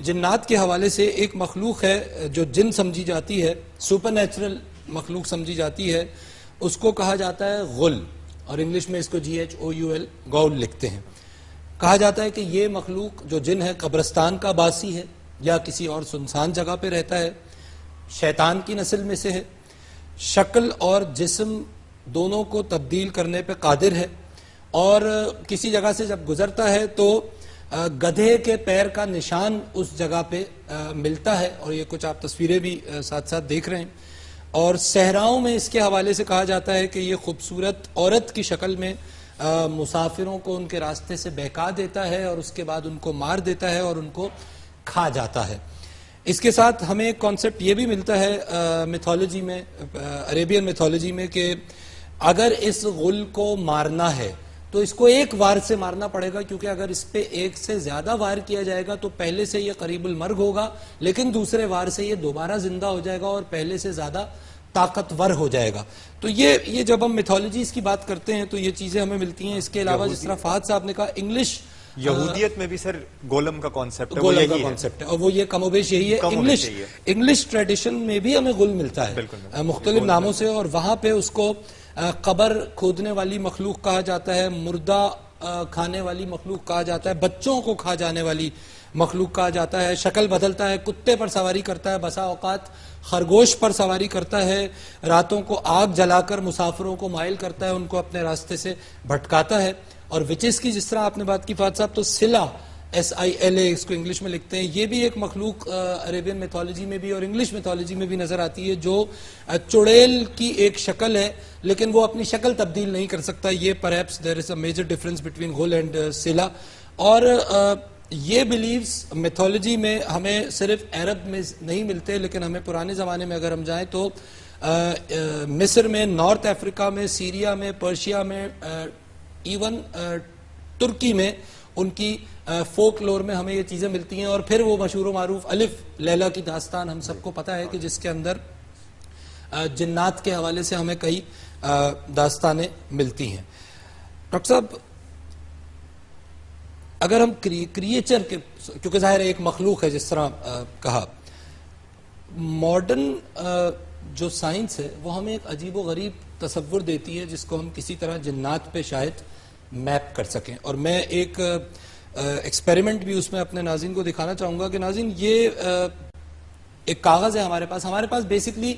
جنات کے حوالے سے ایک مخلوق ہے جو جن سمجھی جاتی ہے، سپر نیچرل مخلوق سمجھی جاتی ہے، اس کو کہا جاتا ہے غل، اور انگلش میں اس کو GHOUL غول لکھتے ہیں۔ کہا جاتا ہے کہ یہ مخلوق جو جن ہے قبرستان کا باسی ہے یا کسی اور سنسان جگہ پہ رہتا ہے، شیطان کی نسل میں سے ہے، شکل اور جسم دونوں کو تبدیل کرنے پہ قادر ہے، اور کسی جگہ سے جب گزرتا ہے تو گدھے کے پیر کا نشان اس جگہ پہ ملتا ہے، اور یہ کچھ آپ تصویریں بھی ساتھ ساتھ دیکھ رہے ہیں۔ اور صحراؤں میں اس کے حوالے سے کہا جاتا ہے کہ یہ خوبصورت عورت کی شکل میں مسافروں کو ان کے راستے سے بہکا دیتا ہے، اور اس کے بعد ان کو مار دیتا ہے اور ان کو کھا جاتا ہے۔ اس کے ساتھ ہمیں ایک کانسیپٹ یہ بھی ملتا ہے میتھولوجی میں، عربین میتھولوجی میں، کہ اگر اس غل کو مارنا ہے تو اس کو ایک وار سے مارنا پڑے گا، کیونکہ اگر اس پہ ایک سے زیادہ وار کیا جائے گا تو پہلے سے یہ قریب المرگ ہوگا، لیکن دوسرے وار سے یہ دوبارہ زندہ ہو جائے گا اور پہلے سے زیادہ طاقتور ہو جائے گا۔ تو یہ جب ہم میتھولوجیز کی بات کرتے ہیں تو یہ چیزیں ہمیں ملتی ہیں۔ اس کے علاوہ جس طرح فہد صاحب نے کہا، انگلش یہودیت میں بھی سر گولم کا کانسیپٹ ہے، گولم کا کانسیپٹ ہے، اور وہ یہ کم و بیش یہی ہے۔ انگلش ٹریڈیشن میں بھی ہمیں غل ملتا ہے مختلف ناموں سے، اور وہاں پہ اس کو قبر کھودنے والی مخلوق کہا جاتا ہے، مردہ کھانے والی مخلوق کہا جاتا ہے، بچوں کو کھا جانے والی مخلوق کہا جاتا ہے۔ شکل بدلتا ہے، کتے پر سواری کرتا ہے، بسا اوقات خرگوش پر سواری کرتا ہے، راتوں کو آگ جلا کر مسافروں کو مائل کرتا ہے، ان کو اپنے راستے سے بھٹکاتا ہے۔ اور وچز کی جس طرح آپ نے بات کی فہد صاحب، تو سلا SILA اس کو انگلش میں لکھتے ہیں، یہ بھی ایک مخلوق عربین میتھولوجی میں بھی اور انگلش میتھولوجی میں بھی نظر آتی ہے، جو چڑیل کی ایک شکل ہے لیکن وہ اپنی شکل تبدیل نہیں کر سکتا۔ یہ perhaps there is a major difference between غل and سلا۔ اور یہ بلیوز میتھولوجی میں ہمیں صرف عرب میں نہیں ملتے، لیکن ہمیں پرانے زمانے میں اگر ہم جائیں تو مصر میں، نارتھ افریقہ میں، سیریا میں، پرشیا میں، ایون ترکی میں ان کی فوک لور میں ہمیں یہ چیزیں ملتی ہیں۔ اور پھر وہ مشہور و معروف الف لیلا کی داستان ہم سب کو پتہ ہے کہ جس کے اندر جنات کے حوالے سے ہمیں کئی داستانیں ملتی ہیں۔ ڈاکٹر صاحب، اگر ہم کریچر کے، کیونکہ ظاہر ایک مخلوق ہے جس طرح کہا، ماڈرن جو سائنس ہے وہ ہمیں ایک عجیب و غریب تصور دیتی ہے جس کو ہم کسی طرح جنات پہ شاید میپ کر سکیں۔ اور میں ایک ایکسپیریمنٹ بھی اس میں اپنے ناظرین کو دکھانا چاہوں گا کہ ناظرین، یہ ایک کاغذ ہے ہمارے پاس بیسکلی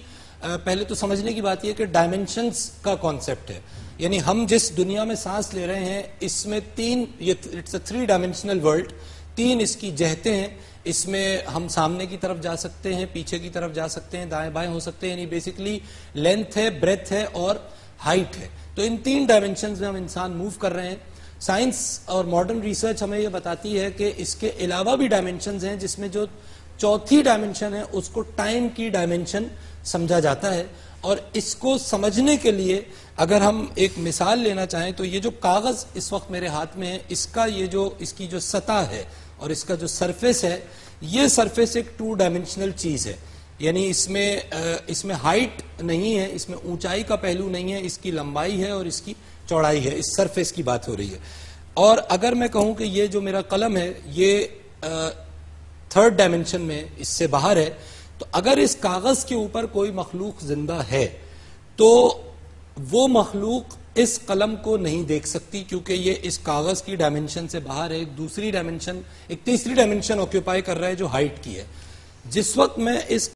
پہلے تو سمجھنے کی بات یہ کہ ڈائمنشنز کا کانسیپٹ ہے، یعنی ہم جس دنیا میں سانس لے رہے ہیں اس میں اٹس اے 3 ڈائمنشنل ورلڈ، 3 اس کی جہتیں ہیں۔ اس میں ہم سامنے کی طرف جا سکتے ہیں، پیچھے کی طرف جا سکتے ہیں، دائیں بائیں ہو سکتے ہیں، یعنی بیسکلی لینتھ ہے، بریتھ ہے اور ہائٹ ہے۔ تو ان 3 ڈائمنشنز میں ہم انسان موو کر رہے ہیں۔ سائنس اور ماڈرن ریسرچ ہمیں یہ بتاتی ہے کہ اس کے علاوہ بھی ڈائمنشنز ہیں، جس میں جو چوتھی ڈائمنشن ہے اس کو ٹائم کی ڈائمنشن سمجھا جاتا ہے۔ اور اس کو سمجھنے کے لیے اگر ہم ایک مثال لینا چاہیں تو یہ جو کاغذ اس وقت میرے ہاتھ میں ہے، اس کی جو سطح ہے اور اس کا جو سرفیس ہے، یہ سرفیس ایک 2 ڈائمنشنل چیز ہے، یعنی اس میں ہائٹ نہیں ہے، اس میں اونچائی کا پہلو نہیں ہے، اس کی لمبائی ہے اور اس کی چوڑائی ہے، اس سرفیس کی بات ہو رہی ہے۔ اور اگر میں کہوں کہ یہ جو میرا قلم ہے یہ 3rd ڈائمنشن میں اس سے باہر ہے، تو اگر اس کاغذ کے اوپر کوئی مخلوق زندہ ہے تو وہ مخلوق اس قلم کو نہیں دیکھ سکتی، کیونکہ یہ اس کاغذ کی ڈائمنشن سے باہر ہے، ایک تیسری ڈائمنشن آکیوپائی کر رہا ہے جو ہائٹ کی ہے۔ جس وقت میں اس